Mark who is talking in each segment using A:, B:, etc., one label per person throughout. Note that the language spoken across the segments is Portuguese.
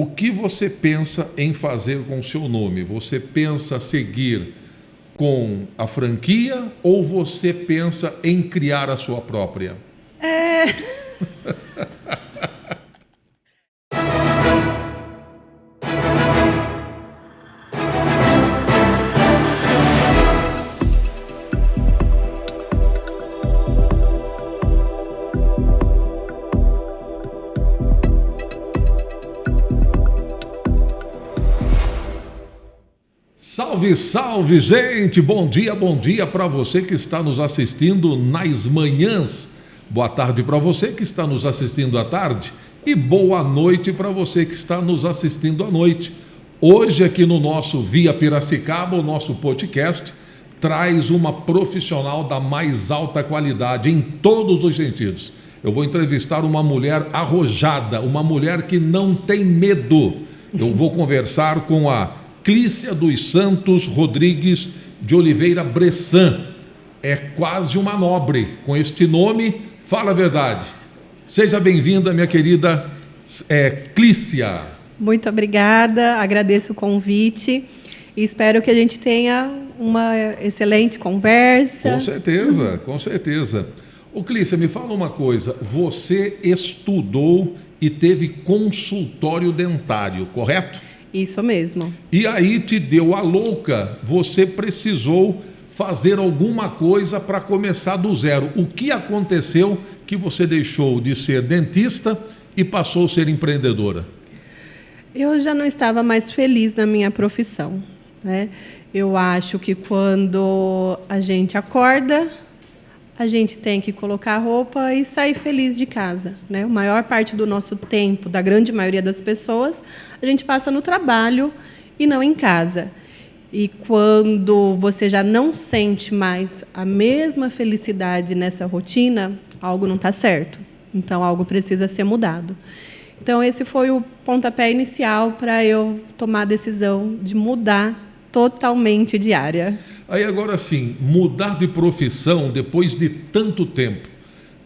A: o que você pensa em fazer com o seu nome? Você pensa seguir com a franquia ou você pensa em criar a sua própria? Salve, salve, gente! Bom dia para você que está nos assistindo nas manhãs. Boa tarde para você que está nos assistindo à tarde e boa noite para você que está nos assistindo à noite. Hoje aqui no nosso Via Piracicaba, o nosso podcast traz uma profissional da mais alta qualidade em todos os sentidos. Eu vou entrevistar uma mulher arrojada, uma mulher que não tem medo. Eu vou conversar com a Clícia dos Santos Rodrigues de Oliveira Bressan. É quase uma nobre com este nome, fala a verdade. Seja bem-vinda, minha querida Clícia.
B: Muito obrigada, agradeço o convite e espero que a gente tenha uma excelente conversa.
A: Com certeza, com certeza. Ô Clícia, me fala uma coisa, você estudou e teve consultório dentário, correto?
B: Isso mesmo.
A: E aí te deu a louca, você precisou fazer alguma coisa para começar do zero. O que aconteceu que você deixou de ser dentista e passou a ser empreendedora?
B: Eu já não estava mais feliz na minha profissão, né? Eu acho que quando a gente acorda, a gente tem que colocar a roupa e sair feliz de casa, né? A maior parte do nosso tempo, da grande maioria das pessoas, a gente passa no trabalho e não em casa. E quando você já não sente mais a mesma felicidade nessa rotina, algo não está certo. Então, algo precisa ser mudado. Então, esse foi o pontapé inicial para eu tomar a decisão de mudar totalmente de área.
A: Aí agora sim, mudar de profissão depois de tanto tempo,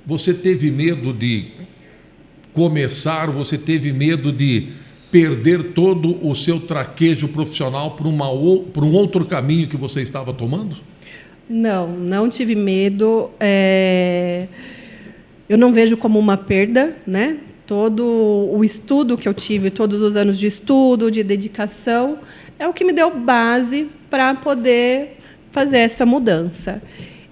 A: você teve medo de começar, você teve medo de perder todo o seu traquejo profissional por um outro caminho que você estava tomando?
B: Não tive medo. Eu não vejo como uma perda, né? Todo o estudo que eu tive, todos os anos de estudo, de dedicação, é o que me deu base para poder fazer essa mudança.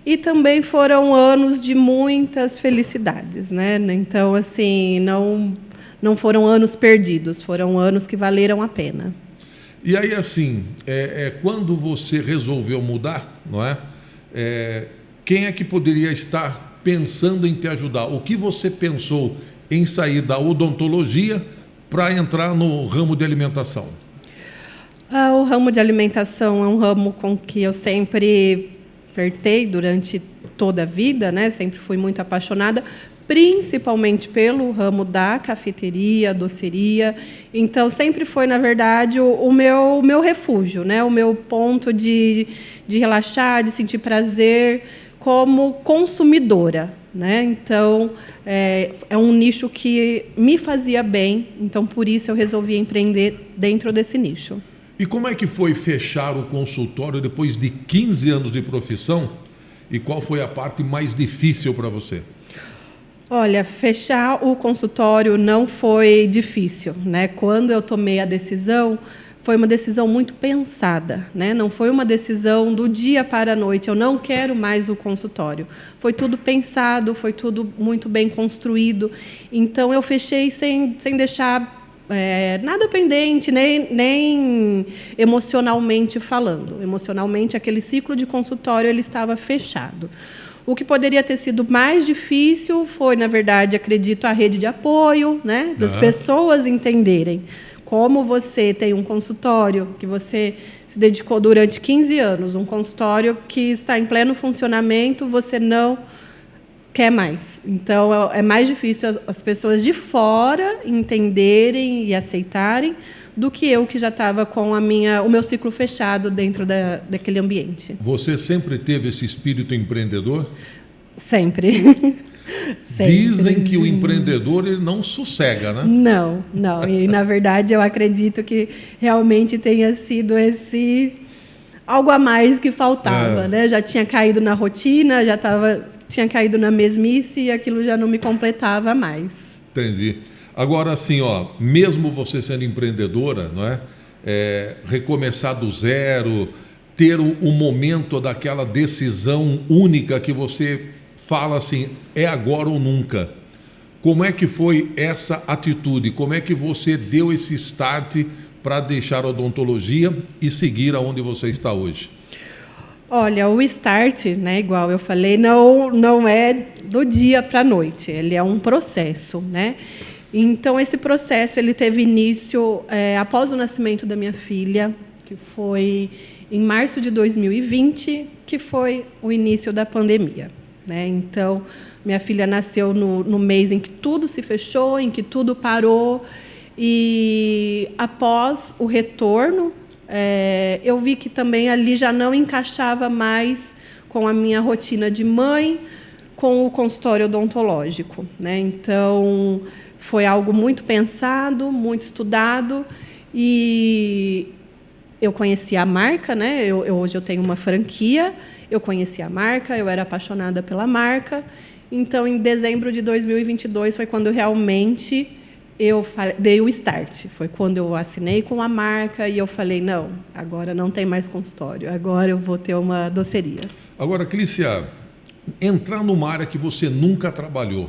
B: E também foram anos de muitas felicidades, né? Então, assim, não foram anos perdidos, foram anos que valeram a pena.
A: E aí, assim, quando você resolveu mudar, não é? Quem é que poderia estar pensando em te ajudar? O que você pensou em sair da odontologia para entrar no ramo de alimentação?
B: O ramo de alimentação é um ramo com que eu sempre flertei durante toda a vida, né? Sempre fui muito apaixonada, principalmente pelo ramo da cafeteria, doceria. Então, sempre foi, na verdade, o meu refúgio, né? O meu ponto de relaxar, de sentir prazer como consumidora, né? Então, é um nicho que me fazia bem, então, por isso, eu resolvi empreender dentro desse nicho.
A: E como é que foi fechar o consultório depois de 15 anos de profissão? E qual foi a parte mais difícil para você?
B: Olha, fechar o consultório não foi difícil, né? Quando eu tomei a decisão, foi uma decisão muito pensada, né? Não foi uma decisão do dia para a noite, eu não quero mais o consultório. Foi tudo pensado, foi tudo muito bem construído. Então, eu fechei sem deixar nada pendente, nem emocionalmente falando. Emocionalmente, aquele ciclo de consultório ele estava fechado. O que poderia ter sido mais difícil foi, na verdade, acredito, a rede de apoio, né, das pessoas entenderem como você tem um consultório que você se dedicou durante 15 anos, um consultório que está em pleno funcionamento, você não quer mais. Então, é mais difícil as pessoas de fora entenderem e aceitarem do que eu, que já estava com o meu ciclo fechado dentro daquele ambiente.
A: Você sempre teve esse espírito empreendedor?
B: Sempre. Sempre.
A: Dizem que o empreendedor ele não sossega, né?
B: Não, não. E, na verdade, eu acredito que realmente tenha sido esse algo a mais que faltava, né? Já tinha caído na rotina, tinha caído na mesmice e aquilo já não me completava mais.
A: Entendi. Agora, assim, ó, mesmo você sendo empreendedora, não é? Recomeçar do zero, ter o momento daquela decisão única que você fala assim, é agora ou nunca. Como é que foi essa atitude? Como é que você deu esse start para deixar a odontologia e seguir aonde você está hoje?
B: Olha, o start, né, igual eu falei, não é do dia para a noite, ele é um processo, né? Então, esse processo ele teve início após o nascimento da minha filha, que foi em março de 2020, que foi o início da pandemia, né? Então, minha filha nasceu no mês em que tudo se fechou, em que tudo parou, e após o retorno, eu vi que também ali já não encaixava mais com a minha rotina de mãe, com o consultório odontológico, né? Então, foi algo muito pensado, muito estudado, e eu conheci a marca, né? Hoje eu tenho uma franquia, eu conheci a marca, eu era apaixonada pela marca. Então, em dezembro de 2022, foi quando realmente eu dei o start. Foi quando eu assinei com a marca e eu falei, não, agora não tem mais consultório, agora eu vou ter uma doceria.
A: Agora, Clícia, entrar numa área que você nunca trabalhou,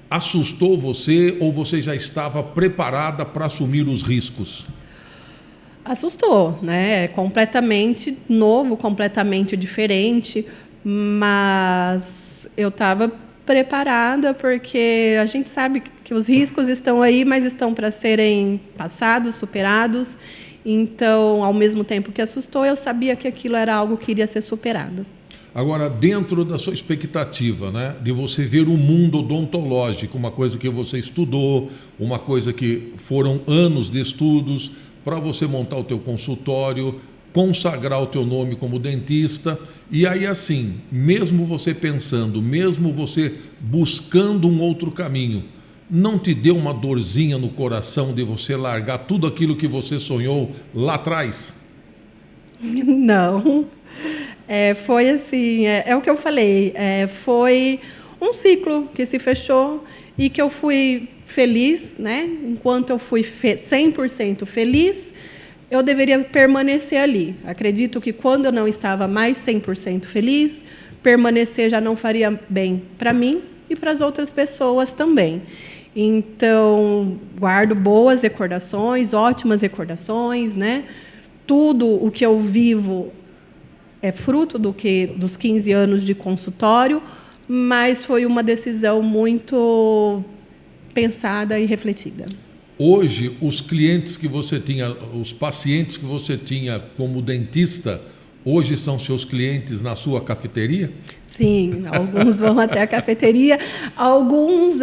A: assustou você ou você já estava preparada para assumir os riscos?
B: Assustou, né? É completamente novo, completamente diferente, mas eu estava preparada porque a gente sabe que os riscos estão aí, mas estão para serem passados, superados. Então, ao mesmo tempo que assustou, eu sabia que aquilo era algo que iria ser superado.
A: Agora, dentro da sua expectativa, né, de você ver o mundo odontológico, uma coisa que você estudou, uma coisa que foram anos de estudos, para você montar o teu consultório, consagrar o teu nome como dentista, e aí assim, mesmo você pensando, mesmo você buscando um outro caminho, não te deu uma dorzinha no coração de você largar tudo aquilo que você sonhou lá atrás?
B: Não. Foi assim, é o que eu falei, foi um ciclo que se fechou e que eu fui feliz, né? Enquanto eu fui 100% feliz, eu deveria permanecer ali. Acredito que quando eu não estava mais 100% feliz, permanecer já não faria bem para mim e para as outras pessoas também. Então, guardo boas recordações, ótimas recordações, né? Tudo o que eu vivo é fruto dos 15 anos de consultório, mas foi uma decisão muito pensada e refletida.
A: Hoje, os clientes que você tinha, os pacientes que você tinha como dentista, hoje são seus clientes na sua cafeteria?
B: Sim, alguns vão até a cafeteria, alguns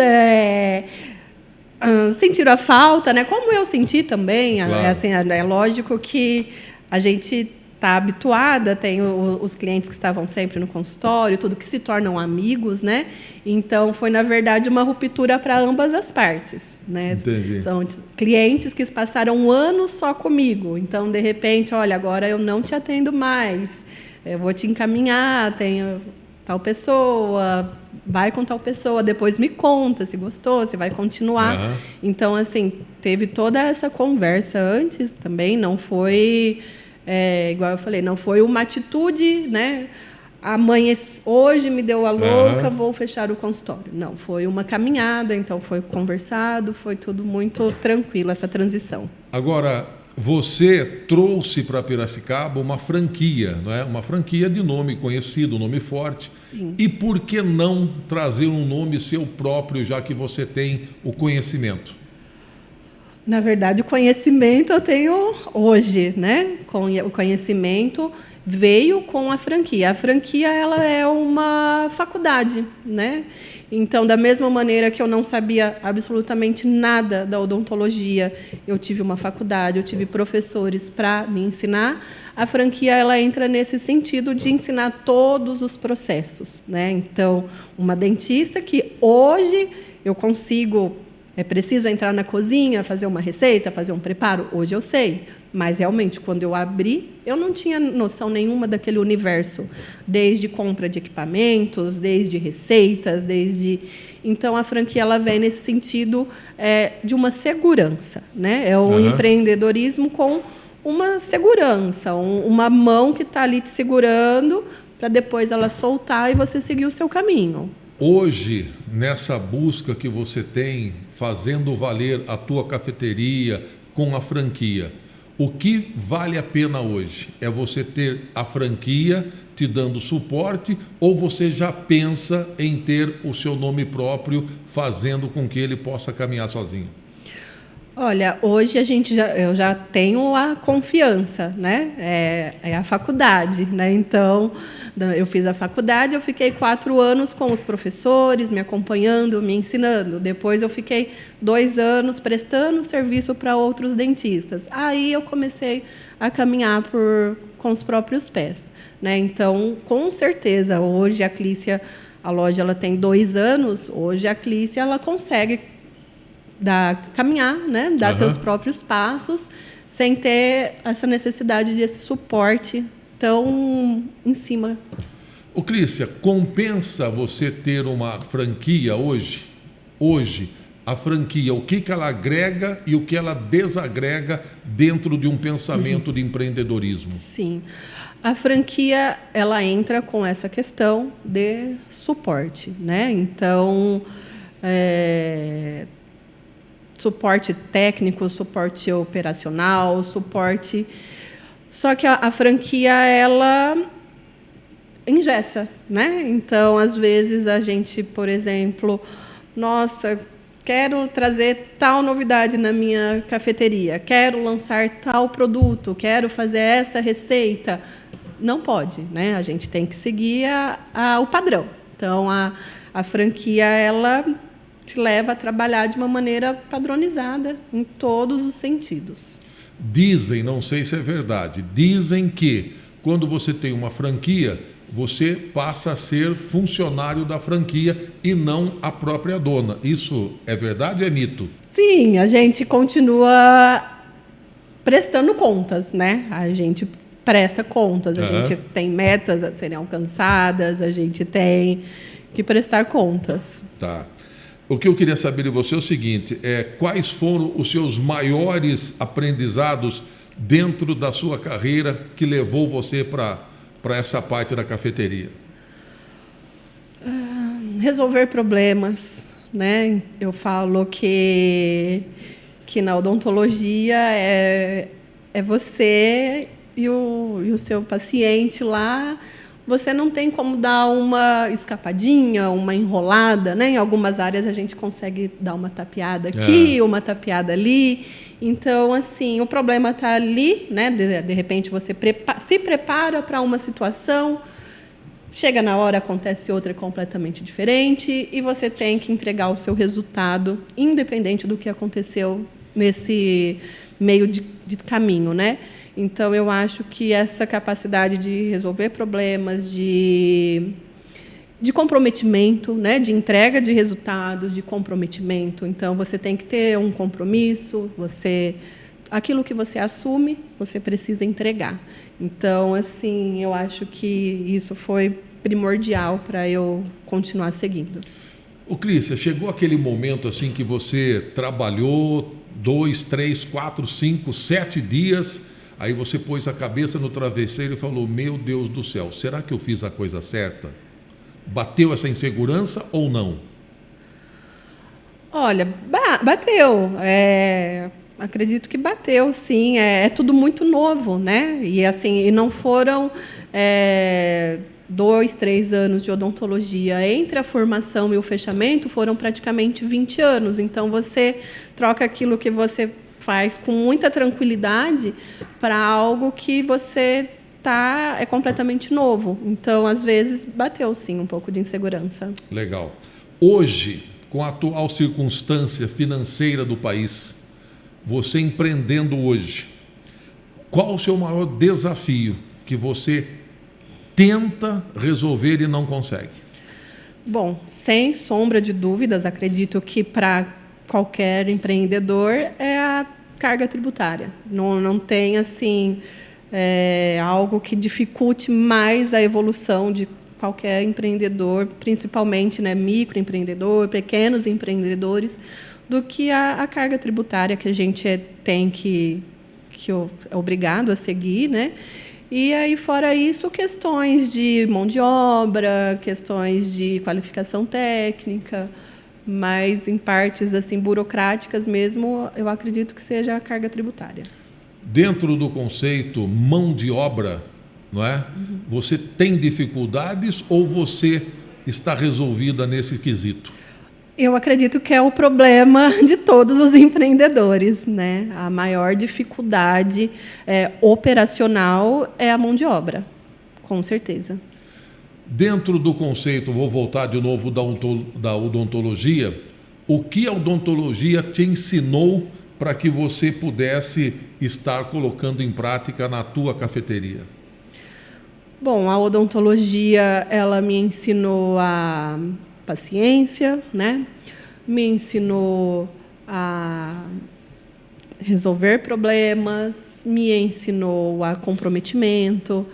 B: sentiram a falta, né? Como eu senti também. Claro. Assim, é lógico que a gente está habituada, tem os clientes que estavam sempre no consultório, tudo que se tornam amigos, né? Então, foi, na verdade, uma ruptura para ambas as partes, né?
A: Entendi.
B: São clientes que passaram anos só comigo. Então, de repente, olha, agora eu não te atendo mais, eu vou te encaminhar, tenho tal pessoa, vai com tal pessoa, depois me conta se gostou, se vai continuar. Uhum. Então, assim, teve toda essa conversa antes também, não foi... igual eu falei, não foi uma atitude, né? A mãe hoje me deu a louca, vou fechar o consultório. Não, foi uma caminhada, então foi conversado, foi tudo muito tranquilo, essa transição.
A: Agora, você trouxe para Piracicaba uma franquia, não é? Uma franquia de nome conhecido, nome forte.
B: Sim.
A: E por que não trazer um nome seu próprio, já que você tem o conhecimento?
B: Na verdade, o conhecimento eu tenho hoje, né? O conhecimento veio com a franquia. A franquia, ela é uma faculdade, né? Então, da mesma maneira que eu não sabia absolutamente nada da odontologia, eu tive uma faculdade, eu tive professores para me ensinar. A franquia, ela entra nesse sentido de ensinar todos os processos, né? Então, uma dentista que hoje eu consigo, é preciso entrar na cozinha, fazer uma receita, fazer um preparo, hoje eu sei. Mas, realmente, quando eu abri, eu não tinha noção nenhuma daquele universo, desde compra de equipamentos, desde receitas, desde... Então, a franquia ela vem nesse sentido de uma segurança, né? É um empreendedorismo com uma segurança, uma mão que está ali te segurando para depois ela soltar e você seguir o seu caminho.
A: Hoje, nessa busca que você tem, fazendo valer a tua cafeteria com a franquia, o que vale a pena hoje? É você ter a franquia te dando suporte ou você já pensa em ter o seu nome próprio, fazendo com que ele possa caminhar sozinho?
B: Olha, hoje eu já tenho a confiança, né? É a faculdade, né? Então, eu fiz a faculdade, eu fiquei 4 anos com os professores, me acompanhando, me ensinando. Depois eu fiquei 2 anos prestando serviço para outros dentistas. Aí eu comecei a caminhar com os próprios pés, né? Então, com certeza, hoje a Clícia, a loja ela tem 2 anos, hoje a Clícia ela consegue caminhar, né? Dar seus próprios passos, sem ter essa necessidade desse suporte tão em cima.
A: Ô, Clícia, compensa você ter uma franquia hoje? Hoje, a franquia, o que ela agrega e o que ela desagrega dentro de um pensamento de empreendedorismo?
B: Sim. A franquia, ela entra com essa questão de suporte, né? Então, suporte técnico, suporte operacional, suporte... Só que a franquia, ela engessa, né? Então, às vezes, a gente, por exemplo, nossa, quero trazer tal novidade na minha cafeteria, quero lançar tal produto, quero fazer essa receita. Não pode, né? A gente tem que seguir o padrão. Então, a franquia, ela te leva a trabalhar de uma maneira padronizada em todos os sentidos.
A: Dizem, não sei se é verdade, dizem que quando você tem uma franquia, você passa a ser funcionário da franquia e não a própria dona. Isso é verdade ou é mito?
B: Sim, a gente continua prestando contas, né? A gente presta contas, a gente tem metas a serem alcançadas, a gente tem que prestar contas.
A: Tá. O que eu queria saber de você é o seguinte, quais foram os seus maiores aprendizados dentro da sua carreira que levou você para essa parte da cafeteria?
B: Resolver problemas, né? Eu falo que na odontologia é você e o seu paciente lá. Você não tem como dar uma escapadinha, uma enrolada, né? Em algumas áreas a gente consegue dar uma tapeada aqui, uma tapeada ali. Então, assim, o problema está ali, né? De repente você se prepara para uma situação, chega na hora, acontece outra completamente diferente e você tem que entregar o seu resultado, independente do que aconteceu nesse meio de caminho, né? Então, eu acho que essa capacidade de resolver problemas, de comprometimento, né? De entrega de resultados, de comprometimento. Então, você tem que ter um compromisso, aquilo que você assume, você precisa entregar. Então, assim, eu acho que isso foi primordial para eu continuar seguindo.
A: Ô, Clícia, chegou aquele momento assim que você trabalhou 2, 3, 4, 5, 7 dias... Aí você pôs a cabeça no travesseiro e falou, meu Deus do céu, será que eu fiz a coisa certa? Bateu essa insegurança ou não?
B: Olha, bateu. Acredito que bateu, sim. É tudo muito novo, né? E assim, e não foram 2, 3 anos de odontologia. Entre a formação e o fechamento foram praticamente 20 anos. Então, você troca aquilo que você faz com muita tranquilidade para algo que você é completamente novo. Então, às vezes, bateu sim um pouco de insegurança.
A: Legal. Hoje, com a atual circunstância financeira do país, você empreendendo hoje, qual o seu maior desafio que você tenta resolver e não consegue?
B: Bom, sem sombra de dúvidas, acredito que para qualquer empreendedor é a carga tributária. Não tem assim algo que dificulte mais a evolução de qualquer empreendedor, principalmente, né, microempreendedor, pequenos empreendedores, do que a carga tributária que a gente tem que é obrigado a seguir, né? E aí, fora isso, questões de mão de obra, questões de qualificação técnica, mas em partes assim burocráticas mesmo, eu acredito que seja a carga tributária.
A: Dentro do conceito mão de obra, não é? Uhum. Você tem dificuldades ou você está resolvida nesse quesito?
B: Eu acredito que é o problema de todos os empreendedores, né? A maior dificuldade operacional é a mão de obra, com certeza.
A: Dentro do conceito, vou voltar de novo da odontologia, o que a odontologia te ensinou para que você pudesse estar colocando em prática na tua cafeteria?
B: Bom, a odontologia, ela me ensinou a paciência, né? Me ensinou a resolver problemas, me ensinou a comprometimento,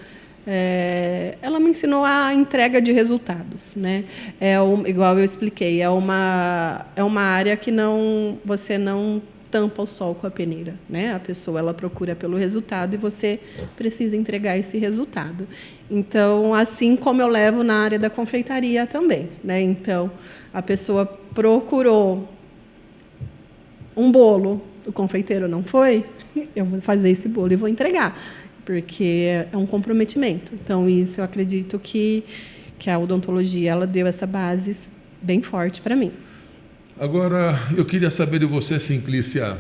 B: ela me ensinou a entrega de resultados, né? Igual eu expliquei, é uma área que você não tampa o sol com a peneira, né? A pessoa ela procura pelo resultado e você precisa entregar esse resultado. Então, assim como eu levo na área da confeitaria também, né? Então, a pessoa procurou um bolo, o confeiteiro não foi, eu vou fazer esse bolo e vou entregar, porque é um comprometimento. Então, isso eu acredito que a odontologia ela deu essa base bem forte para mim.
A: Agora, eu queria saber de você, Simplícia,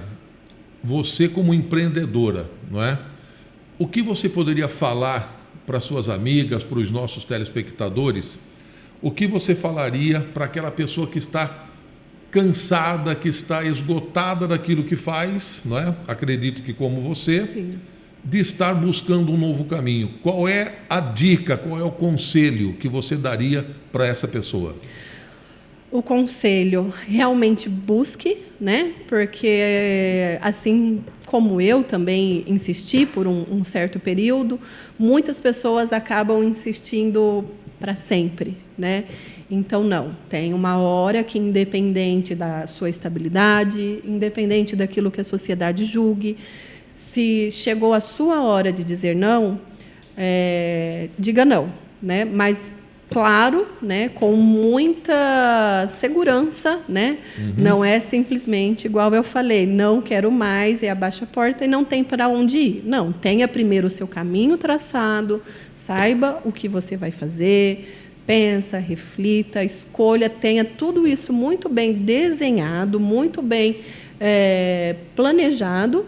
A: você como empreendedora, não é? O que você poderia falar para suas amigas, para os nossos telespectadores? O que você falaria para aquela pessoa que está cansada, que está esgotada daquilo que faz, não é? Acredito que como você, sim, de estar buscando um novo caminho. Qual é a dica, qual é o conselho que você daria para essa pessoa?
B: O conselho, realmente busque, né? Porque, assim como eu também insisti por um certo período, muitas pessoas acabam insistindo para sempre, né? Então, não. Tem uma hora que, independente da sua estabilidade, independente daquilo que a sociedade julgue, se chegou a sua hora de dizer não, diga não, né? Mas claro, né, com muita segurança, né? Uhum. Não é simplesmente igual eu falei, não quero mais e abaixa a porta e não tem para onde ir. Não, tenha primeiro o seu caminho traçado, saiba o que você vai fazer, pensa, reflita, escolha, tenha tudo isso muito bem desenhado, muito bem planejado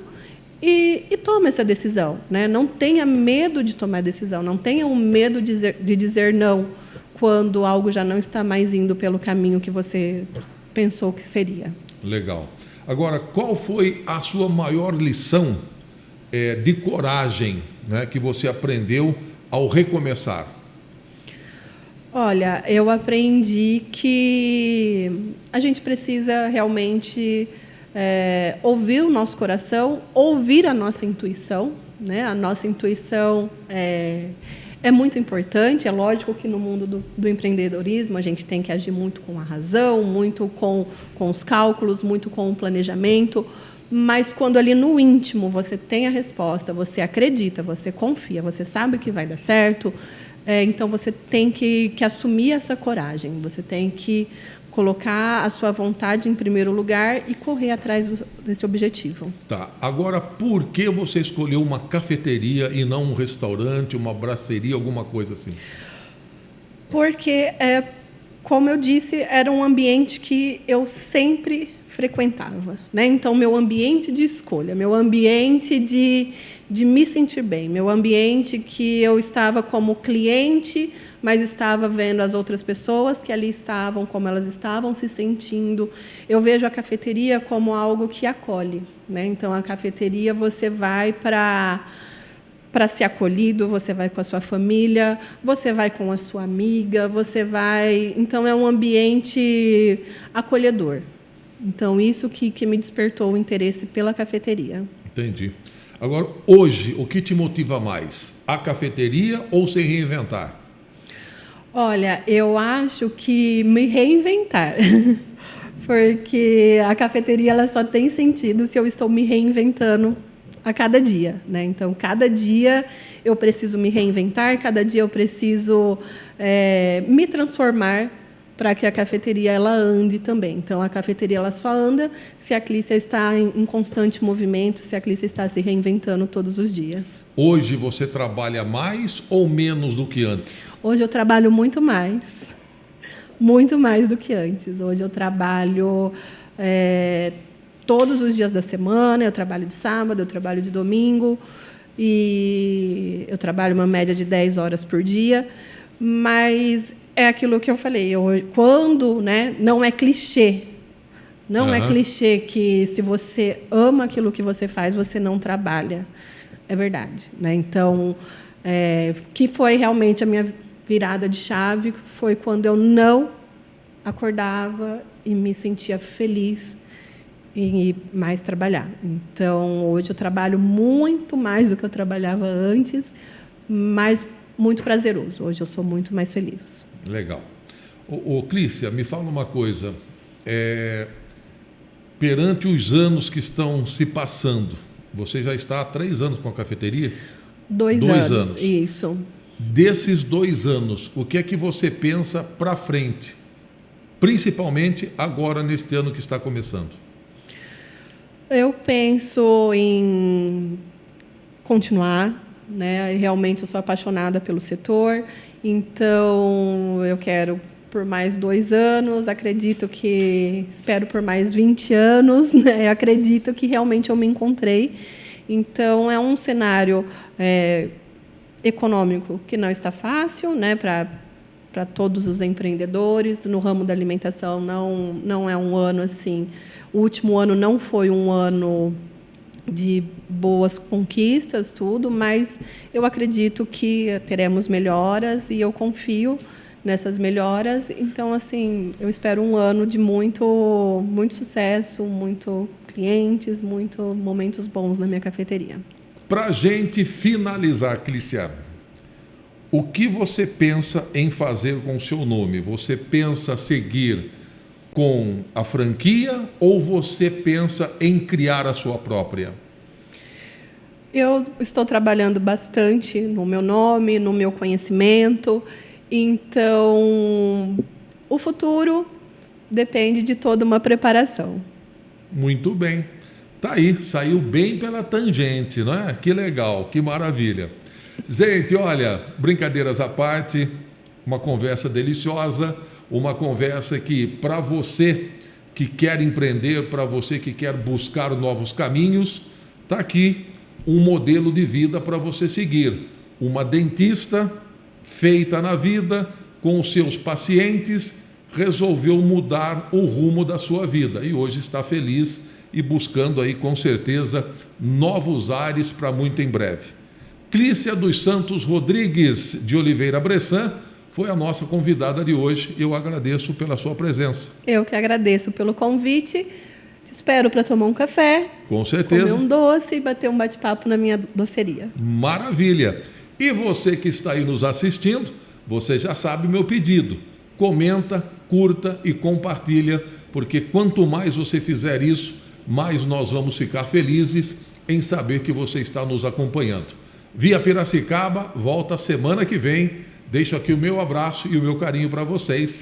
B: e tome essa decisão, né? Não tenha medo de tomar decisão, não tenha um medo de dizer não quando algo já não está mais indo pelo caminho que você pensou que seria.
A: Legal. Agora, qual foi a sua maior lição de coragem, né, que você aprendeu ao recomeçar?
B: Olha, eu aprendi que a gente precisa realmente ouvir o nosso coração, ouvir a nossa intuição, né? A nossa intuição é muito importante. É lógico que no mundo do empreendedorismo a gente tem que agir muito com a razão, muito com os cálculos, muito com o planejamento, mas quando ali no íntimo você tem a resposta, você acredita, você confia, você sabe que vai dar certo, então você tem que assumir essa coragem, você tem que colocar a sua vontade em primeiro lugar e correr atrás desse objetivo.
A: Tá. Agora, por que você escolheu uma cafeteria e não um restaurante, uma braceria, alguma coisa assim?
B: Porque como eu disse, era um ambiente que eu sempre frequentava, né? Então, meu ambiente de escolha, meu ambiente de me sentir bem, meu ambiente que eu estava como cliente, mas estava vendo as outras pessoas que ali estavam, como elas estavam se sentindo. Eu vejo a cafeteria como algo que acolhe, né? Então, a cafeteria você vai para ser acolhido, você vai com a sua família, você vai com a sua amiga, você vai... Então, é um ambiente acolhedor. Então, isso que me despertou o interesse pela cafeteria.
A: Entendi. Agora, hoje, o que te motiva mais? A cafeteria ou se reinventar?
B: Olha, eu acho que me reinventar. Porque a cafeteria ela só tem sentido se eu estou me reinventando a cada dia, né? Então, cada dia eu preciso me reinventar, cada dia eu preciso me transformar para que a cafeteria ela ande também. Então, a cafeteria ela só anda se a Clícia está em constante movimento, se a Clícia está se reinventando todos os dias.
A: Hoje você trabalha mais ou menos do que antes?
B: Hoje eu trabalho muito mais do que antes. Hoje eu trabalho todos os dias da semana, eu trabalho de sábado, eu trabalho de domingo, e eu trabalho uma média de 10 horas por dia, mas é aquilo que eu falei, quando, né, não é clichê, é clichê que se você ama aquilo que você faz, você não trabalha. É verdade, né? Então, que foi realmente a minha virada de chave, foi quando eu não acordava e me sentia feliz em ir mais trabalhar. Então, hoje eu trabalho muito mais do que eu trabalhava antes, mas muito prazeroso. Hoje eu sou muito mais feliz.
A: Legal. Clícia, me fala uma coisa. Perante os anos que estão se passando, você já está há 3 anos com a cafeteria?
B: 2 anos, isso.
A: Desses 2 anos, o que é que você pensa para frente? Principalmente agora, neste ano que está começando.
B: Eu penso em continuar, né? Realmente eu sou apaixonada pelo setor, então eu quero por mais 2 anos, espero por mais 20 anos, né? Eu acredito que realmente eu me encontrei. Então é um cenário econômico que não está fácil, né? Para todos os empreendedores. No ramo da alimentação não é um ano assim. O último ano não foi um ano de boas conquistas, tudo, mas eu acredito que teremos melhoras e eu confio nessas melhoras. Então, assim, eu espero um ano de muito sucesso, muito clientes, muito momentos bons na minha cafeteria.
A: Para a gente finalizar, Clícia, o que você pensa em fazer com o seu nome? Você pensa seguir com a franquia ou você pensa em criar a sua própria?
B: Eu estou trabalhando bastante no meu nome, no meu conhecimento. Então, o futuro depende de toda uma preparação.
A: Muito bem. Tá aí, saiu bem pela tangente, não é? Que legal, que maravilha. Gente, olha, brincadeiras à parte, uma conversa deliciosa, uma conversa que, para você que quer empreender, para você que quer buscar novos caminhos, está aqui um modelo de vida para você seguir. Uma dentista feita na vida, com os seus pacientes, resolveu mudar o rumo da sua vida e hoje está feliz e buscando aí, com certeza, novos ares para muito em breve. Clícia dos Santos Rodrigues de Oliveira Bressan foi a nossa convidada de hoje. Eu agradeço pela sua presença.
B: Eu que agradeço pelo convite. Te espero para tomar um café.
A: Com certeza.
B: Comer um doce e bater um bate-papo na minha doceria.
A: Maravilha. E você que está aí nos assistindo, você já sabe o meu pedido. Comenta, curta e compartilha, porque quanto mais você fizer isso, mais nós vamos ficar felizes em saber que você está nos acompanhando. Via Piracicaba, volta semana que vem. Deixo aqui o meu abraço e o meu carinho para vocês.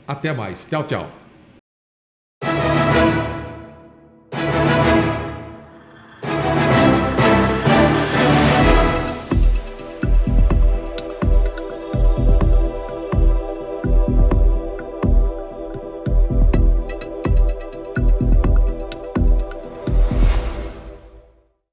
A: Até mais. Tchau, tchau.